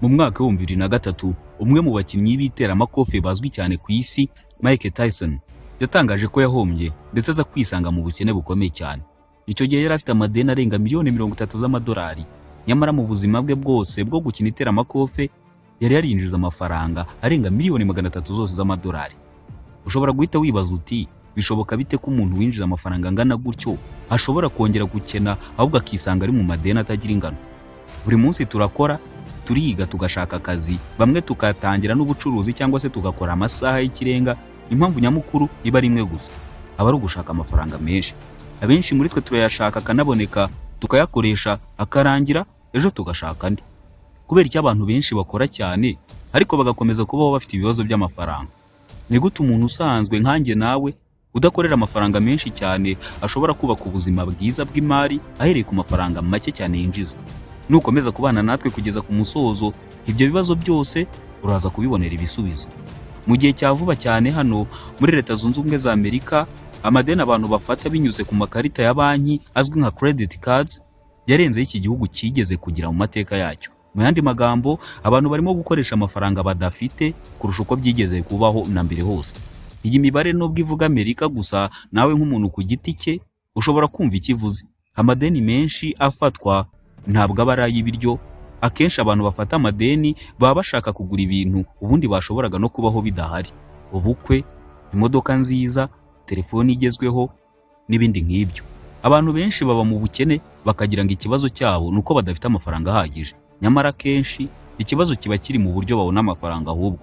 Mu mwaka wa 2003 umwe mu bakinnyi b'iteramakofe bazwi cyane ku isi, Mike Tyson, yatangaje ko yahombye ndetse aza kwisanga mu bukene bukomeye cyane. Icyo gihe yari afite amadeni arenga miliyoni 30 z'amadolari. Nyamara mu buzima bwe bwose bwo gukina iteramakofe yari yarinjiza amafaranga arenga miliyoni 300 zose z'amadolari. Ushobora guhita wibaza uti bishoboka bite ko umuntu winjiza amafaranga angana gutyo ashobora kongera gukena ahubwo akisanga ari mu madeni atagira ingano? Buri munsi turakora, turiga, tugashaka akazi, bamwe tukatangira n'ubucuruzi cyangwa se tugakora amasaha y'ikirenga. Impamvu nyamukuru iba ari imwe gusa, aba ari ugushaka amafaranga menshi. Abenshi muri twe turayashaka akanaboneka, tukayakoresha akarangira, ejo tugashaka andi. Kubera icyo abantu benshi bakora cyane ariko bagakomeza kubaho bafite ibibazo by'amafaranga? Ni gute umuntu usanzwe nkanjye nawe udakorera amafaranga menshi cyane ashobora kubaka ubuzima bwiza bw'imari ahereye ku mafaranga make cyane yinjiza? Nukomeza kubana natwe kugeza ku musozo, ibyo bibazo byose uraza kubibonera ibisubizo. Mu gihe cya vuba cyane hano muri Leta Zunze Ubumwe za Amerika, amadeni abantu bafata binyuze ku makarita ya banki azwi nka credit cards yarenze iki gihugu kigeze kugira mu mateka yacyo. Mu yandi magambo, abantu barimo gukoresha amafaranga badafite kurusha uko byigeze kubaho na mbere hose. Iyi mibare nubwo ivuga Amerika gusa, nawe nk'umuntu ku giti cye ushobora kumva ikivuze. Amadeni menshi afatwa ntabwo aba ari ay'ibiryo. Akenshi abantu bafata amadeni baba bashaka kugura ibintu ubundi bashoboraga no kubaho bidahari: ubukwe, imodoka nziza, telefoni igezweho n'ibindi nk'ibyo. Abantu benshi baba mu bukene bakagira ngo ikibazo cyabo nuko badafite amafaranga ahagije. Nyamara kenshi ikibazo kiba kiri mu buryo babona amafaranga ahubwo.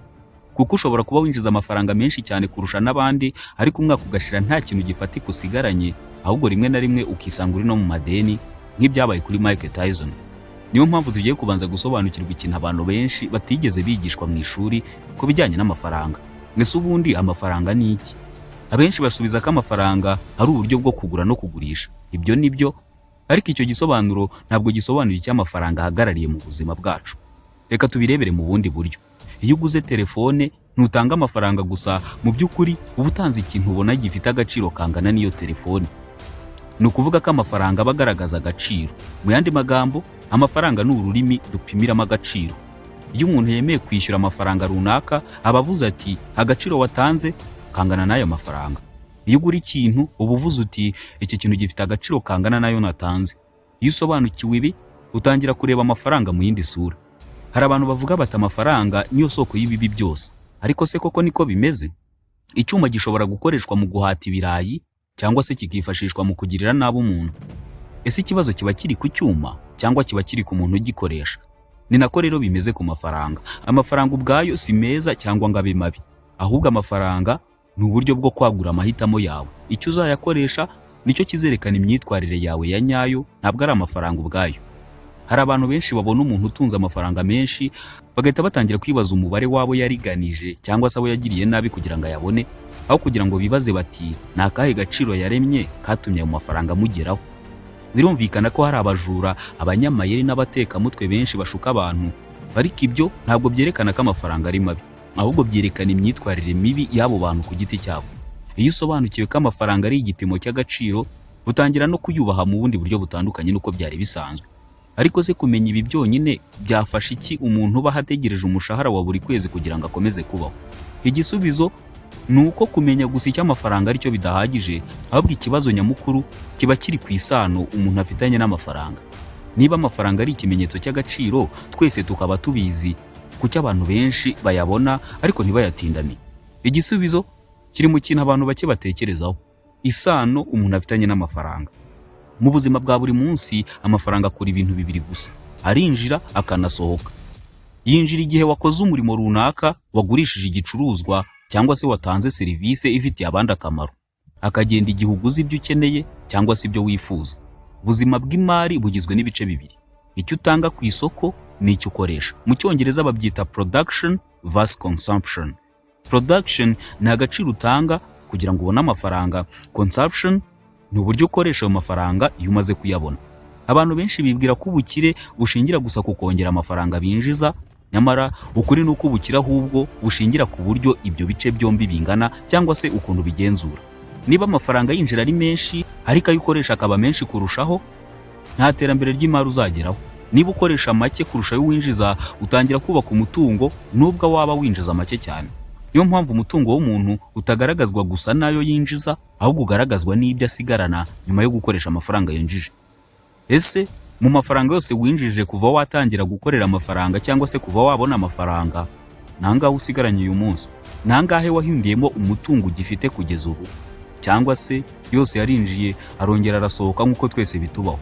Kuko ushobora kuba winjiza amafaranga menshi cyane kurusha n'abandi ariko umwaka ugashira nta kintu gifatika usigaranye, ahubwo rimwe na rimwe ukisanga uri no mu madeni nk'ibyabaye kuri Mike Tyson. Niyo mpamvu tugiye kubanza gusobanukirwa ikintu abantu benshi batigeze bigishwa mu ishuri ku bijyanye n'amafaranga. Mbese ubundi amafaranga ni iki? Abenshi basubiza ko amafaranga ari uburyo bwo kugura no kugurisha. Ibyo nibyo, ariko icyo gisobanuro ntabwo gisobanuye icyo amafaranga ahagarariye mu buzima bwacu. Reka tubirebere mu bundi buryo. Iyo uguze telefone ntutanga amafaranga gusa, mu by'ukuri uba utanze ikintu ubona gifite agaciro kangana n'iyo telefone. Ni ukuvuga ko amafaranga aba agaragaza agaciro. Mu yandi magambo, amafaranga ni ururimi dupimiramo agaciro. Iyo umuntu yemeye kwishyura amafaranga runaka, aba avuze ati agaciro watanze kangana n'ayo mafaranga. Iyo ugura ikintu uba uvuze uti iki kintu gifite agaciro kangana n'ayo natanze. Iyo usobanukiwe ibi, utangira kureba amafaranga mu yindi sura. Hari abantu bavuga bati amafaranga niyo soko y'ibibi byose. Ariko se koko niko bimeze? Icyuma gishobora gukoreshwa mu guhata ibirayi cyangwa se kikifashishwa mu kugirira nabi umuntu. Ese ikibazo kiba kiri ku cyuma cyangwa kiba kiri ku muntu ugikoresha? Ni nako rero bimeze ku mafaranga. Amafaranga ubwayo si meza cyangwa ngo abe mabi, ahubwo amafaranga ni uburyo bwo kwagura amahitamo yawe. Icyo uzayakoresha nicyo kizerekana imyitwarire yawe ya nyayo, ntabwo ari amafaranga ubwayo. Hari abantu benshi babona umuntu utunze amafaranga menshi bagahita batangira kwibaza umubare wabo yariganije cyangwa se abo yagiriye nabi kugira ngo ayabone, aho kugira ngo bibaze bati ni akahe gaciro yaremye katumye ayo mafaranga amugeraho. Birumvikana ko hari abajura, abanyamayeri n'abatekamutwe benshi bashuka abantu, ariko ibyo ntabwo byerekana ko amafaranga ari mabi, ahubwo byerekana imyitwarire mibi y'abo bantu ku giti cyabo. Iyo usobanukiwe ko amafaranga ari igipimo cy'agaciro, utangira no kuyubaha mu bundi buryo butandukanye n'uko byari bisanzwe. Ariko se kumenya ibi byonyine byafasha iki umuntu uba ategereje umushahara wa buri kwezi kugira ngo akomeze kubaho? Igisubizo ni uko kumenya gusa icyo amafaranga aricyo bidahagije, ahubwo ikibazo nyamukuru kiba kiri ku isano umuntu afitanye n'amafaranga. Niba amafaranga ari ikimenyetso cy'agaciro, twese tukaba tubizi, kuki abantu benshi bayabona ariko ntibayatindane? Igisubizo kiri mu kintu abantu bake batekerezaho: isano umuntu afitanye n'amafaranga. Mu buzima bwa buri munsi, amafaranga akora ibintu bibiri gusa: arinjira akanasohoka. Yinjira igihe wakoze umurimo runaka, wagurishije igicuruzwa cyangwa se watanze serivisi ifitiye abandi akamaro. Akagenda igihe uguze ibyo ukeneye cyangwa se ibyo wifuza. Ubuzima bw'imari bugizwe n'ibice bibiri: icyo utanga ku isoko n'icyo ukoresha. Mu Cyongereza babyita production versus consumption. Production ni agaciro utanga kugira ngo ubone amafaranga. Consumption ni uburyo ukoresha ayo mafaranga iyo umaze kuyabona. Abantu benshi bibwira ko ubukire bushingira gusa ku kongera amafaranga binjiza, nyamara ukuri ni uko ubukire ahubwo bushingira ku buryo ibyo bice byombi bingana cyangwa se ukuntu bigenzura. Niba amafaranga yinjira ari menshi ariko ayo ukoresha akaba menshi kurushaho, nta terambere ry'imari uzageraho. Niba ukoresha make kurusha ayo winjiza, utangira kubaka umutungo nubwo waba winjiza make cyane. Niyo mpamvu umutungo w'umuntu utagaragazwa gusa nayo yinjiza, ahubwo ugaragazwa n'ibyo asigarana nyuma yo gukoresha amafaranga yinjije. Ese mu mafaranga yose winjije kuva watangira gukorera amafaranga cyangwa se kuva wabona amafaranga, nangahe usigaranye uyu munsi? Nangahe wahindiyemo umutungo ugifite kugeza ubu? Cyangwa se yose yarinjiye arongera arasohoka nk'uko twese bitubaho?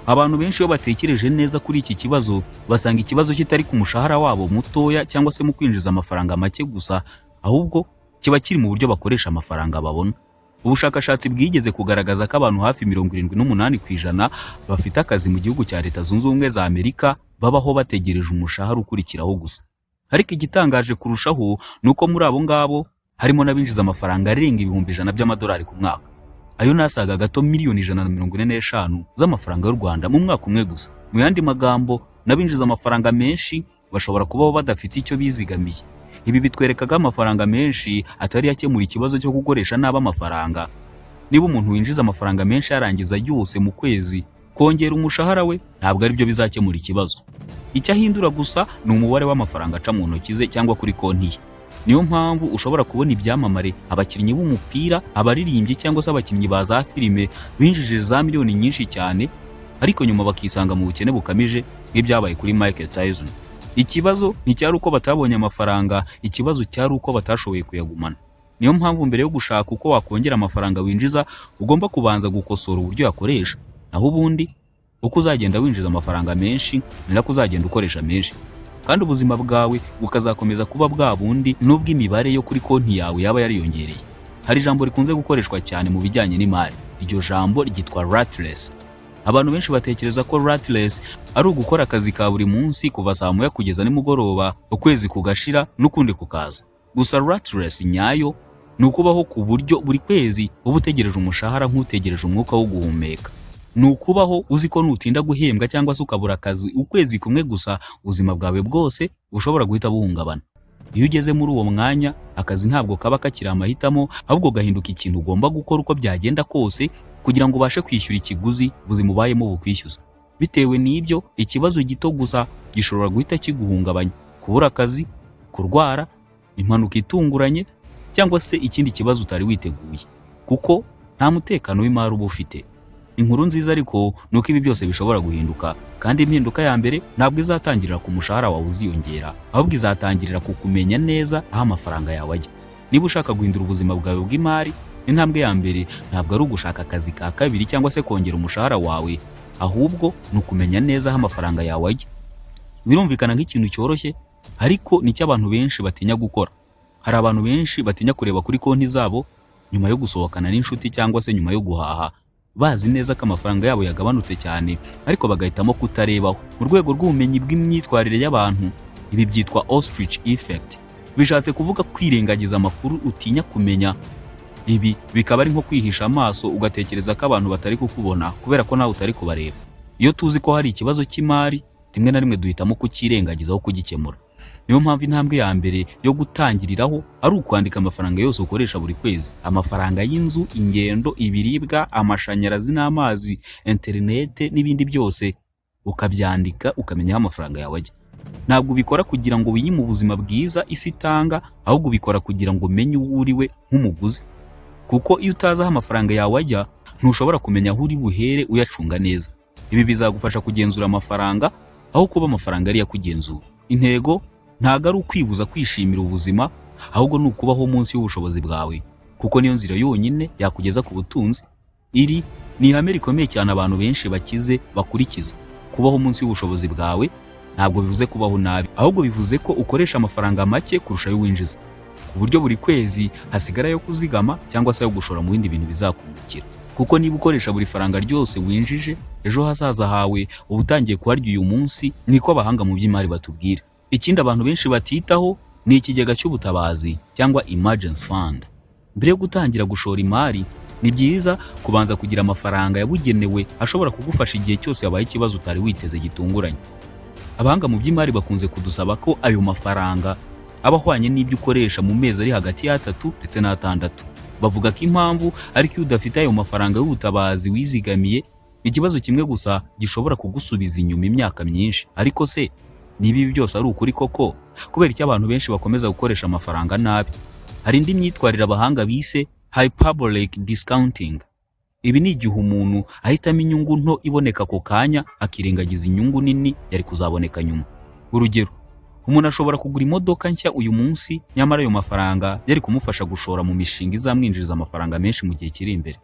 Abantu benshi iyo batekereje neza kuri iki kibazo, basanga ikibazo kitari ku mushahara wabo mutoya cyangwa se mu kwinjiza amafaranga make gusa, ahubwo kiba kiri mu buryo bakoresha amafaranga babona. Ubushakashatsi bwigeze kugaragaza ko abantu hafi 78% bafite akazi mu gihugu cya Leta Zunze Ubumwe za Amerika babaho bategereje umushahara ukurikiraho gusa. Ariko igitangaje kurushaho nuko muri abo ngabo harimo n'abinjiza amafaranga arenga $100,000 by'amadolari ku mwaka. Ayo nasaga gato miliyoni 145 z'amafaranga y'u Rwanda mu mwaka umwe gusa. Mu yandi magambo, n'abinjiza amafaranga menshi bashobora kubaho badafite icyo bizigamiye. Ibi bitwerekaga amafaranga menshi atari yakemura ikibazo cyo gukoresha nabi amafaranga. Niba umuntu winjiza amafaranga menshi yarangiza yose mu kwezi, kongera umushahara we ntabwo ari byo bizakemura ikibazo. Icyo ahindura gusa ni umubare w'amafaranga aca mu ntoki ze cyangwa kuri konti ye. Niyo mpamvu ushobora kubona ibyamamare, abakinnyi b'umupira, abaririmbyi cyangwa se abakinnyi ba za filime binjije za miliyoni nyinshi cyane, ariko nyuma bakisanga mu bukene bukamije nk'ibyabaye kuri Mike Tyson. Ikibazo nticyari uko batabonye amafaranga, ikibazo cyari uko batashoboye kuyagumana. Niyo mpamvu mbere yo gushaka uko wakongera amafaranga winjiza, ugomba kubanza gukosora uburyo yakoresha. Naho ubundi uko uzagenda winjiza amafaranga menshi, ni nako uzagenda ukoresha menshi, kandi ubuzima bwawe bukazakomeza kuba bwa bundi nubwo imibare yo kuri konti yawe yaba yariyongereye. Hari ijambo rikunze gukoreshwa cyane mu bijyanye n'imari. Iryo jambo ryitwa ratless. Abantu benshi batekereza ko ratless ari ugukora akazi ka buri munsi kuva saa moya kugeza nimugoroba, ukwezi kugashira n'ukundi kukaza. Gusa ratless nyayo ni ukubaho ku buryo buri kwezi uba utegereje umushahara nk'utegereje umwuka wo guhumeka. Ni ukubaho uzi ko nutinda guhembwa cyangwa se ukabura akazi ukwezi kumwe gusa, ubuzima bwawe bwose bushobora guhita buhungabana. Iyo ugeze muri uwo mwanya, akazi ntabwo kaba kakiri amahitamo, ahubwo gahinduka ikintu ugomba gukora uko byagenda kose kugira ngo ubashe kwishyura ikiguzi ubuzima ubayemo bukwishyuza. Bitewe n'ibyo, ikibazo gito gusa gishobora guhita kiguhungabanya: kubura akazi, kurwara, impanuka itunguranye, cyangwa se ikindi kibazo utari witeguye, kuko nta mutekano w'imari uba ufite. Inkuru nziza ariko nuko ibi byose bishobora guhinduka, kandi impinduka ya mbere ntabwo izatangirira ku mushahara wawe uziyongera, ahubwo izatangirira ku kumenya neza aho amafaranga yawe ajya. Niba ushaka guhindura ubuzima bwawe bw'imari, intambwe ya mbere ntabwo ari ugushaka akazi ka kabiri cyangwa se kongera umushahara wawe, ahubwo ni ukumenya neza aho amafaranga yawe ajya. Birumvikana nk'ikintu cyoroshye, ariko nicyo abantu benshi batinya gukora. Hari abantu benshi batinya kureba kuri konti zabo nyuma yo gusohokana n'inshuti cyangwa se nyuma yo guhaha, bazi neza ko amafaranga yabo yagabanutse cyane, ariko bagahitamo kutarebaho. Mu rwego rw'ubumenyi bw'imyitwarire y'abantu, ibi byitwa ostrich effect. Bishatse kuvuga kwirengagiza amakuru utinya kumenya. Ibi bikaba ari nko kwihisha amaso ugatekereza ko abantu batari kukubona kubera ko nawe utari kubareba. Iyo tuzi ko hari ikibazo cy'imari, rimwe na rimwe duhitamo kukirengagiza aho kugikemura. Niyo mpamvu intambwe ya mbere yo gutangiriraho ari ukwandika amafaranga yose ukoresha buri kwezi. Amafaranga y'inzu, ingendo, ibiribwa, amashanyarazi n'amazi, interinete n'ibindi byose ukabyandika, ukamenya aho amafaranga yawe ajya. Ntabwo ubikora kugira ngo wiyime ubuzima bwiza isi itanga, ahubwo ubikora kugira ngo umenye uwo uriwe nk'umuguzi. Kuko iyo utazi aho amafaranga yawe ajya, ntushobora kumenya aho uri buhere uyacunga neza. Ibi bizagufasha kugenzura amafaranga aho kuba amafaranga ari yakugenzura. Intego ntabwo ari ukwibuza kwishimira ubuzima, ahubwo ni ukubaho munsi y'ubushobozi bwawe, kuko niyo nzira yonyine yakugeza ku butunzi. Iri ni ihame rikomeye cyane abantu benshi bakize bakurikiza. Kubaho munsi y'ubushobozi bwawe ntabwo bivuze kubaho nabi, ahubwo bivuze ko ukoresha amafaranga make kurusha ayo winjiza, ku buryo buri kwezi hasigara yo kuzigama cyangwa se yo gushora mu bindi bintu bizakungukira. Kuko niba ukoresha buri faranga ryose winjije, ejo hazaza hawe uba utangiye kuharya uyu munsi, niko abahanga mu by'imari batubwira. Ikindi abantu benshi batitaho ni ikigega cy'ubutabazi cyangwa emergency fund. Mbere yo gutangira gushora imari, ni byiza kubanza kugira amafaranga yabugenewe ashobora kugufasha igihe cyose habaye ikibazo utari witeze gitunguranye. Abahanga mu by'imari bakunze kudusaba ko ayo mafaranga aba ahwanye n'ibyo ukoresha mu mezi ari hagati ya 3 ndetse na 6. Bavuga ko impamvu ariko iyo udafite ayo mafaranga y'ubutabazi wizigamiye, Ikibazo kimwe gusa gishobora kugusubiza inyuma imyaka myinshi, ariko se niba ibi byose ari ukuri koko, kubera icyo abantu benshi bakomeza gukoresha amafaranga nabi? Hari indi myitwarire abahanga bise hyperbolic discounting. Ibi ni igihe umuntu ahitamo inyungu nto iboneka ako kanya akirengagiza inyungu nini yari kuzaboneka nyuma. Urugero, umuntu ashobora kugura imodoka nshya uyu munsi, nyamara ayo mafaranga yari kumufasha gushora mu mishinga izamwinjiriza amafaranga menshi mu gihe kiri imbere.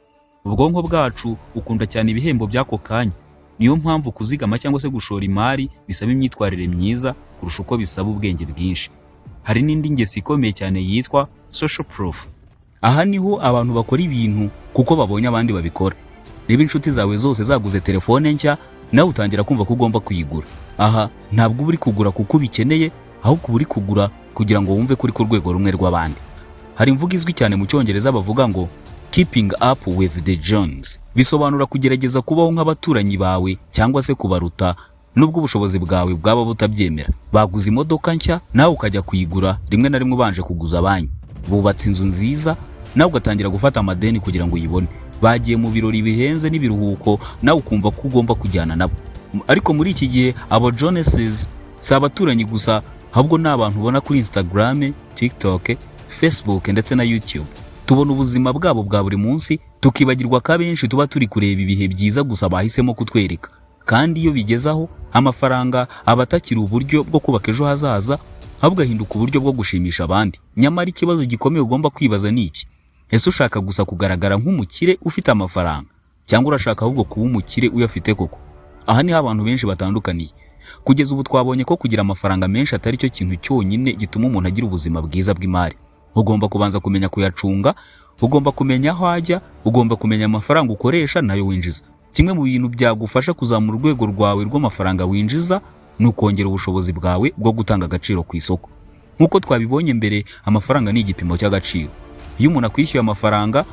Ubwonko bwacu ukunda cyane ibihembo by'ako kanya. Niyo mpamvu kuzigama cyangwa se gushora imari bisaba imyitwarire myiza kurusha uko bisaba ubwenge bwinshi. Hari n'indi ngeso ikomeye cyane yitwa social proof. Aha niho abantu bakora ibintu kuko babonye abandi babikora. Niba inshuti zawe zose zaguze telefone nshya, nawe utangira kumva ko ugomba kuyigura. Aha ntabwo uri kugura kuko ubikeneye, ahubwo uri kugura kugira ngo wumve kuri ku rwego rumwe rw'abandi. Hari imvugo izwi cyane mu Cyongereza bavuga ngo keeping up with the Jones. Bisobanura kugerageza kubaho nk'abaturanyi bawe cyangwa se kubaruta, nubwo ubushobozi bwawe bwaba butabyemera. Baguze imodoka nshya, nawe ukajya kuyigura, rimwe na rimwe ubanje kuguza banki. Bubatse inzu nziza, nawe ugatangira gufata amadeni kugira ngo uyibone. Bagiye mu birori bihenze n'ibiruhuko, nawe ukumva ko ugomba kujyana nabo. Ariko muri iki gihe abo Joneses si abaturanyi gusa, ahubwo ni abantu ubona kuri Instagram, TikTok, Facebook ndetse na YouTube. Tubona ubuzima bwabo bwa buri munsi, tukibagirwa ko abenshi tuba turi kureba ibihe byiza gusa bahisemo kutwereka. Kandi iyo bigezaho, amafaranga aba atakiri uburyo bwo kubaka ejo hazaza, ahubwo ahinduka uburyo bwo gushimisha abandi. Nyamara ikibazo gikomeye ugomba kwibaza ni iki: ese ushaka gusa kugaragara nk'umukire ufite amafaranga, cyangwa urashaka ahubwo kuba umukire uyafite koko? Aha niho abantu benshi batandukaniye. Kugeza ubu twabonye ko kugira amafaranga menshi atari cyo kintu cyonyine gituma umuntu agira ubuzima bwiza bw'imari. Ugomba kubanza kumenya kuyacunga, ugomba kumenya aho ajya, ugomba kumenya amafaranga ukoresha nayo winjiza. Kimwe mu bintu byagufasha kuzamura urwego rwawe rw'amafaranga winjiza ni ukongera ubushobozi bwawe bwo gutanga agaciro ku isoko. Nk'uko twabibonye mbere, amafaranga ni igipimo cy'agaciro. Iyo umuntu akwishyuye amafaranga,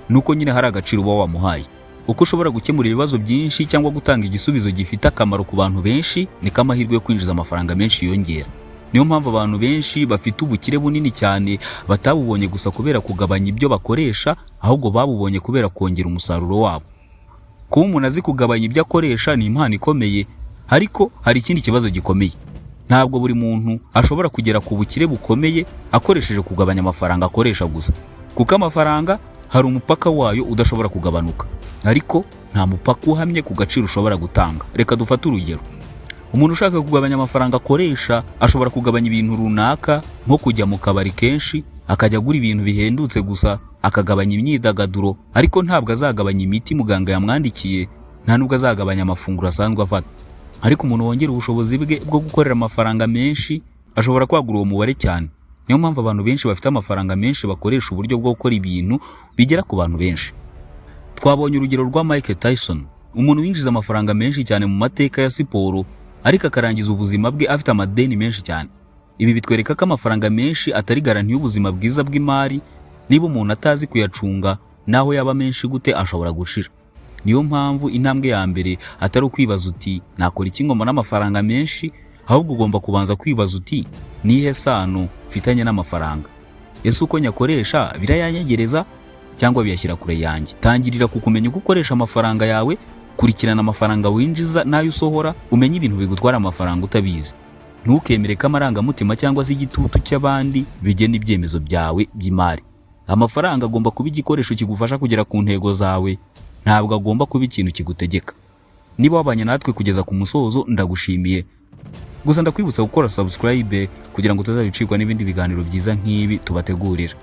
nuko nyine hari agaciro uba wamuhaye. Uko ushobora gukemura ibibazo byinshi cyangwa gutanga igisubizo gifite akamaro ku bantu benshi, niko amahirwe yo kwinjiza amafaranga menshi yongera. Niyo mpamvu abantu benshi bafite ubukire bunini cyane batabubonye gusa kubera kugabanya ibyo bakoresha, ahubwo babubonye kubera kongera umusaruro wabo. Kuba umuntu azi kugabanya ibyo akoresha ni impano ikomeye, ariko hari ikindi kibazo gikomeye. Ntabwo buri muntu ashobora kugera ku bukire bukomeye akoresheje kugabanya amafaranga akoresha gusa, kuko amafaranga hari umupaka wayo udashobora kugabanuka, ariko nta mupaka uhamye ku gaciro ushobora gutanga. Reka dufate urugero. Umuntu ushaka kugabanya amafaranga akoresha ashobora kugabanya ibintu runaka, nko kujya mu kabari kenshi, akajya agura ibintu bihendutse gusa, akagabanya imyidagaduro, ariko ntabwo azagabanya imiti muganga yamwandikiye, nta nubwo azagabanya amafunguro asanzwe afata. Ariko umuntu wongera ubushobozi bwe bwo gukorera amafaranga menshi ashobora kwagura uwo mubare cyane. Niyo mpamvu abantu benshi bafite amafaranga menshi bakoresha uburyo bwo gukora ibintu bigera ku bantu benshi. Twabonye urugero rwa Mike Tyson, umuntu winjiza amafaranga menshi cyane mu mateka ya siporo, ariko akarangiza ubuzima bwe afite amadeni menshi cyane. Ibi bitwereka ko amafaranga menshi atari garanti y'ubuzima bwiza bw'imari. Niba umuntu atazi kuyacunga, naho yaba menshi gute ashobora gushira. Niyo mpamvu intambwe ya mbere atari ukwibaza uti nakora iki ngo mbone amafaranga menshi, ahubwo ugomba kubanza kwibaza uti nihe sano mfitanye n'amafaranga. Ese uko nyakoresha birayanyegereza cyangwa biyashyira kure yanjye? Tangirira ku kumenya uko ukoresha amafaranga yawe, kurikirana amafaranga winjiza n'ayo usohora, umenye ibintu bigutwara amafaranga utabizi. Ntukemere ko amarangamutima cyangwa se igitutu cy'abandi bigena ibyemezo byawe by'imari. Amafaranga agomba kuba igikoresho kigufasha kugera ku ntego zawe, ntabwo agomba kuba ikintu kigutegeka. Niba wabanye natwe kugeza ku musozo, ndagushimiye. Gusa ndakwibutsa gukora subscribe kugira ngo utazabicikwa n'ibindi biganiro byiza nk'ibi tubategurira.